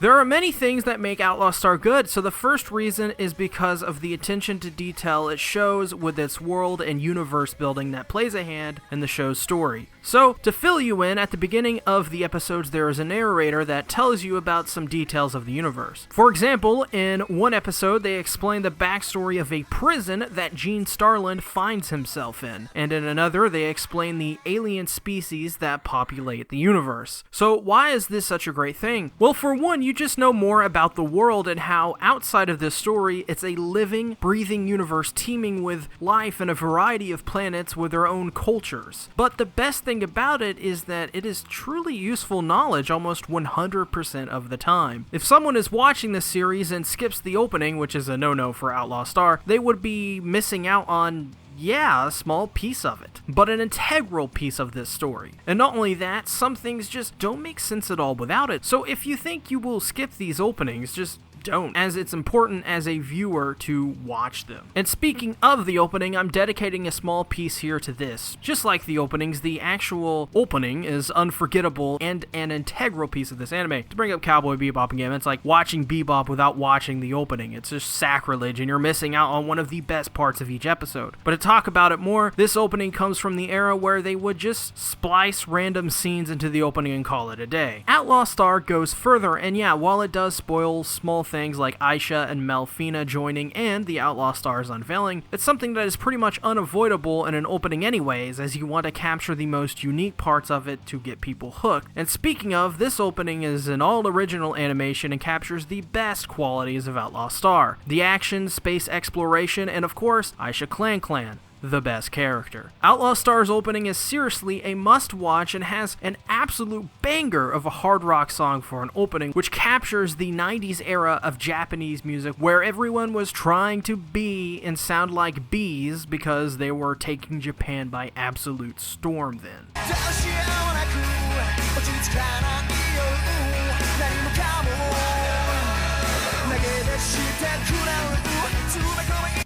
There are many things that make Outlaw Star good, so the first reason is because of the attention to detail it shows with its world and universe building that plays a hand in the show's story. So, to fill you in, at the beginning of the episodes there is a narrator that tells you about some details of the universe. For example, in one episode they explain the backstory of a prison that Gene Starland finds himself in, and in another they explain the alien species that populate the universe. So why is this such a great thing? Well, for one, you just know more about the world and how, outside of this story, it's a living, breathing universe teeming with life and a variety of planets with their own cultures. But the best thing about it is that it is truly useful knowledge almost 100% of the time. If someone is watching this series and skips the opening, which is a no-no for Outlaw Star, they would be missing out on a small piece of it, but an integral piece of this story. And not only that, some things just don't make sense at all without it. So if you think you will skip these openings, just don't, as it's important as a viewer to watch them. And speaking of the opening, I'm dedicating a small piece here to this. Just like the openings, the actual opening is unforgettable and an integral piece of this anime. To bring up Cowboy Bebop again, it's like watching Bebop without watching the opening. It's just sacrilege and you're missing out on one of the best parts of each episode. But to talk about it more, this opening comes from the era where they would just splice random scenes into the opening and call it a day. Outlaw Star goes further, and while it does spoil small things like Aisha and Melfina joining and the Outlaw Stars unveiling, it's something that is pretty much unavoidable in an opening anyways, as you want to capture the most unique parts of it to get people hooked. And speaking of, this opening is an all-original animation and captures the best qualities of Outlaw Star. The action, space exploration, and of course, Aisha Clan, the best character. Outlaw Star's opening is seriously a must-watch and has an absolute banger of a hard rock song for an opening, which captures the 90s era of Japanese music where everyone was trying to be and sound like bees because they were taking Japan by absolute storm then.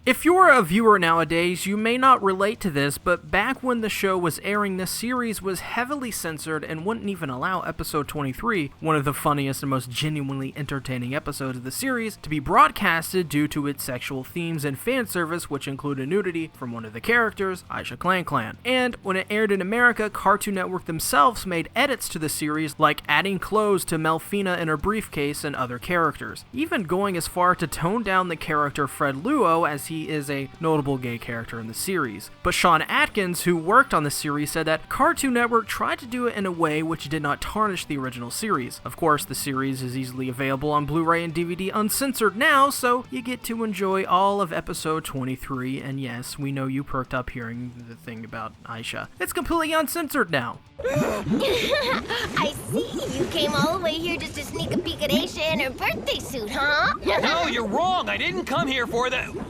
If you're a viewer nowadays, you may not relate to this, but back when the show was airing, this series was heavily censored and wouldn't even allow episode 23, one of the funniest and most genuinely entertaining episodes of the series, to be broadcasted due to its sexual themes and fan service, which included nudity from one of the characters, Aisha Clan. And when it aired in America, Cartoon Network themselves made edits to the series, like adding clothes to Melfina in her briefcase and other characters, even going as far to tone down the character Fred Luo, as he is a notable gay character in the series. But Sean Atkins, who worked on the series, said that Cartoon Network tried to do it in a way which did not tarnish the original series. Of course, the series is easily available on Blu-ray and DVD uncensored now, so you get to enjoy all of episode 23, and yes, we know you perked up hearing the thing about Aisha. It's completely uncensored now. I see. You came all the way here just to sneak a peek at Aisha in her birthday suit, huh? No, you're wrong. I didn't come here for the...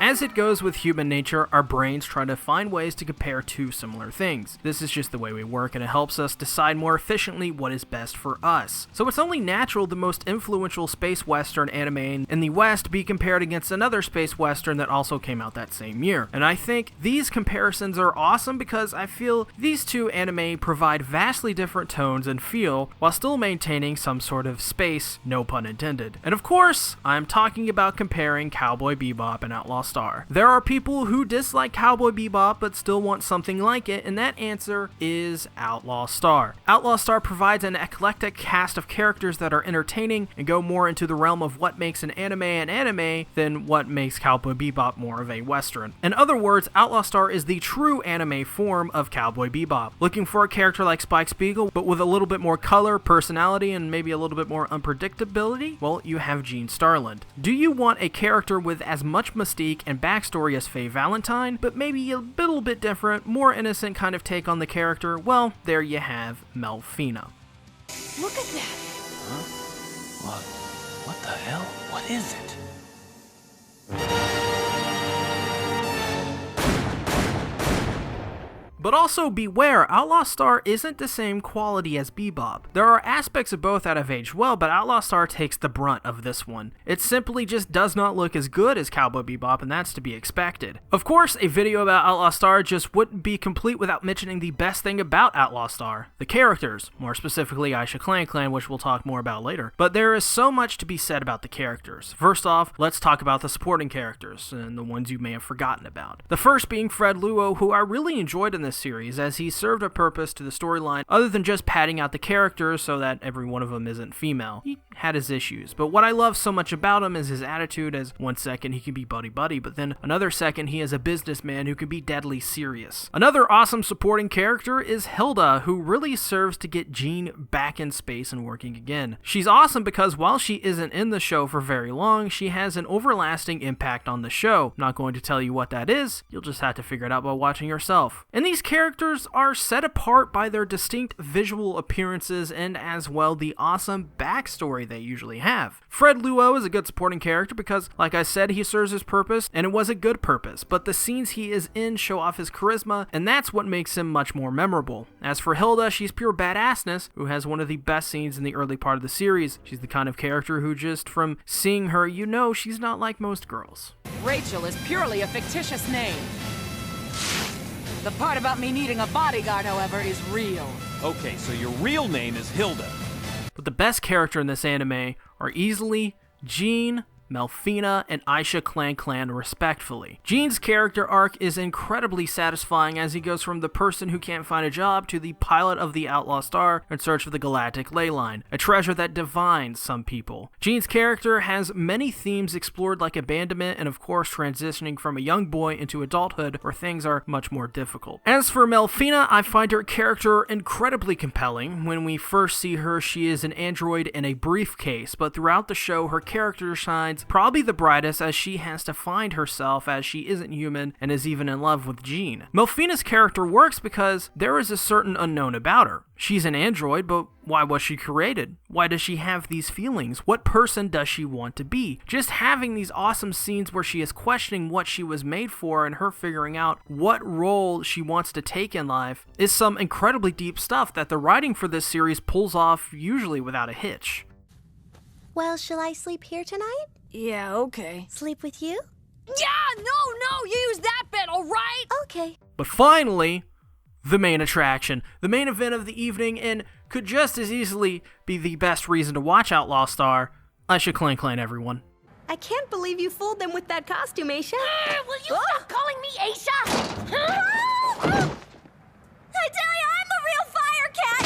As it goes with human nature, our brains try to find ways to compare two similar things. This is just the way we work, and it helps us decide more efficiently what is best for us. So it's only natural the most influential space western anime in the West be compared against another space western that also came out that same year. And I think these comparisons are awesome because I feel these two anime provide vastly different tones and feel while still maintaining some sort of space, no pun intended. And of course, I'm talking about comparing Cowboy Bebop and Outlaw Star. There are people who dislike Cowboy Bebop but still want something like it, and that answer is Outlaw Star. Outlaw Star provides an eclectic cast of characters that are entertaining and go more into the realm of what makes an anime than what makes Cowboy Bebop more of a western. In other words, Outlaw Star is the true anime form of Cowboy Bebop. Looking for a character like Spike Spiegel but with a little bit more color, personality, and maybe a little bit more unpredictability? Well, you have Gene Starland. Do you want a character with as much mystique and backstory as Faye Valentine, but maybe a little bit different, more innocent kind of take on the character? Well, there you have Melfina. Look at that. Huh? What the hell? What is it? But also beware, Outlaw Star isn't the same quality as Bebop. There are aspects of both that have aged well, but Outlaw Star takes the brunt of this one. It simply just does not look as good as Cowboy Bebop, and that's to be expected. Of course, a video about Outlaw Star just wouldn't be complete without mentioning the best thing about Outlaw Star, the characters, more specifically Aisha Clan, which we'll talk more about later. But there is so much to be said about the characters. First off, let's talk about the supporting characters, and the ones you may have forgotten about. The first being Fred Luo, who I really enjoyed in this series, as he served a purpose to the storyline other than just padding out the characters so that every one of them isn't female. He had his issues, but what I love so much about him is his attitude, as one second he can be buddy-buddy, but then another second he is a businessman who can be deadly serious. Another awesome supporting character is Hilda, who really serves to get Jean back in space and working again. She's awesome because while she isn't in the show for very long, she has an overlasting impact on the show. I'm not going to tell you what that is, you'll just have to figure it out by watching yourself. And these characters are set apart by their distinct visual appearances and as well the awesome backstory they usually have. Fred Luo is a good supporting character because, like I said, he serves his purpose, and it was a good purpose, but the scenes he is in show off his charisma, and that's what makes him much more memorable. As for Hilda, she's pure badassness, who has one of the best scenes in the early part of the series. She's the kind of character who just from seeing her, you know she's not like most girls. Rachel is purely a fictitious name. The part about me needing a bodyguard, however, is real. Okay, so your real name is Hilda. But the best character in this anime are easily Jean, Melfina, and Aisha Clan respectfully. Jean's character arc is incredibly satisfying as he goes from the person who can't find a job to the pilot of the Outlaw Star in search of the galactic ley line, a treasure that divines some people. Jean's character has many themes explored like abandonment and of course transitioning from a young boy into adulthood where things are much more difficult. As for Melfina, I find her character incredibly compelling. When we first see her, she is an android in a briefcase, but throughout the show her character shines probably the brightest as she has to find herself as she isn't human and is even in love with Jean. Melfina's character works because there is a certain unknown about her. She's an android, but why was she created? Why does she have these feelings? What person does she want to be? Just having these awesome scenes where she is questioning what she was made for and her figuring out what role she wants to take in life is some incredibly deep stuff that the writing for this series pulls off usually without a hitch. Well, shall I sleep here tonight? Yeah, okay. Sleep with you? Yeah, no, use that bit, all right? Okay. But finally, the main attraction, the main event of the evening, and could just as easily be the best reason to watch Outlaw Star. Aisha Clan, everyone. I can't believe you fooled them with that costume, Aisha. Will you stop calling me Aisha? I tell you, I'm the real fire cat.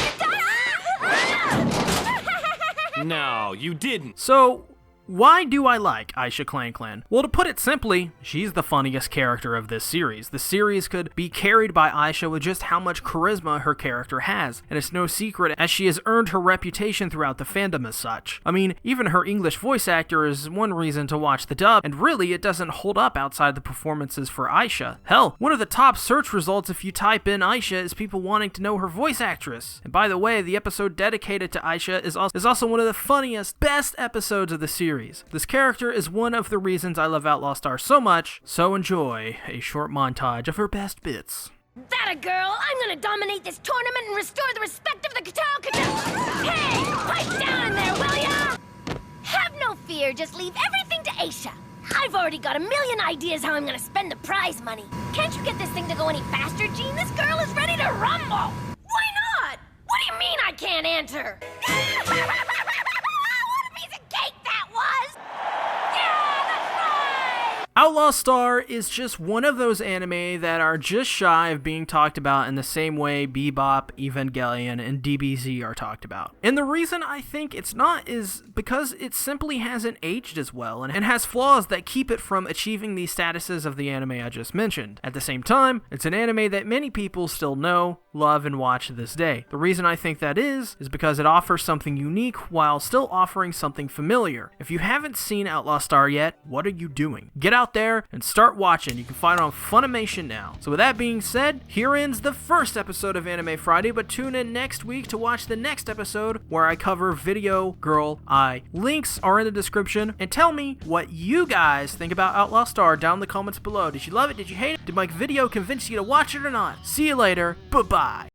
You done? No, you didn't. So, why do I like Aisha Clan? Well, to put it simply, she's the funniest character of this series. The series could be carried by Aisha with just how much charisma her character has, and it's no secret as she has earned her reputation throughout the fandom as such. I mean, even her English voice actor is one reason to watch the dub, and really it doesn't hold up outside the performances for Aisha. Hell, one of the top search results if you type in Aisha is people wanting to know her voice actress. And by the way, the episode dedicated to Aisha is also one of the funniest, best episodes of the series. This character is one of the reasons I love Outlaw Star so much, so enjoy a short montage of her best bits. That a girl! I'm gonna dominate this tournament and restore the respect of the Katao. Hey! Pipe down in there, will ya? Have no fear, just leave everything to Aisha. I've already got a million ideas how I'm gonna spend the prize money. Can't you get this thing to go any faster, Jean? This girl is ready to rumble! Why not? What do you mean I can't enter? Outlaw Star is just one of those anime that are just shy of being talked about in the same way Bebop, Evangelion, and DBZ are talked about. And the reason I think it's not is because it simply hasn't aged as well and has flaws that keep it from achieving the statuses of the anime I just mentioned. At the same time, it's an anime that many people still know, love, and watch to this day. The reason I think that is because it offers something unique while still offering something familiar. If you haven't seen Outlaw Star yet, what are you doing? Get out there and start watching. You can find it on Funimation now. So with that being said, here ends the first episode of Anime Friday, but tune in next week to watch the next episode where I cover Video Girl Eye. Links are in the description, and tell me what you guys think about Outlaw Star down in the comments below. Did you love it? Did you hate it? Did my video convince you to watch it or not? See you later. Bye-bye.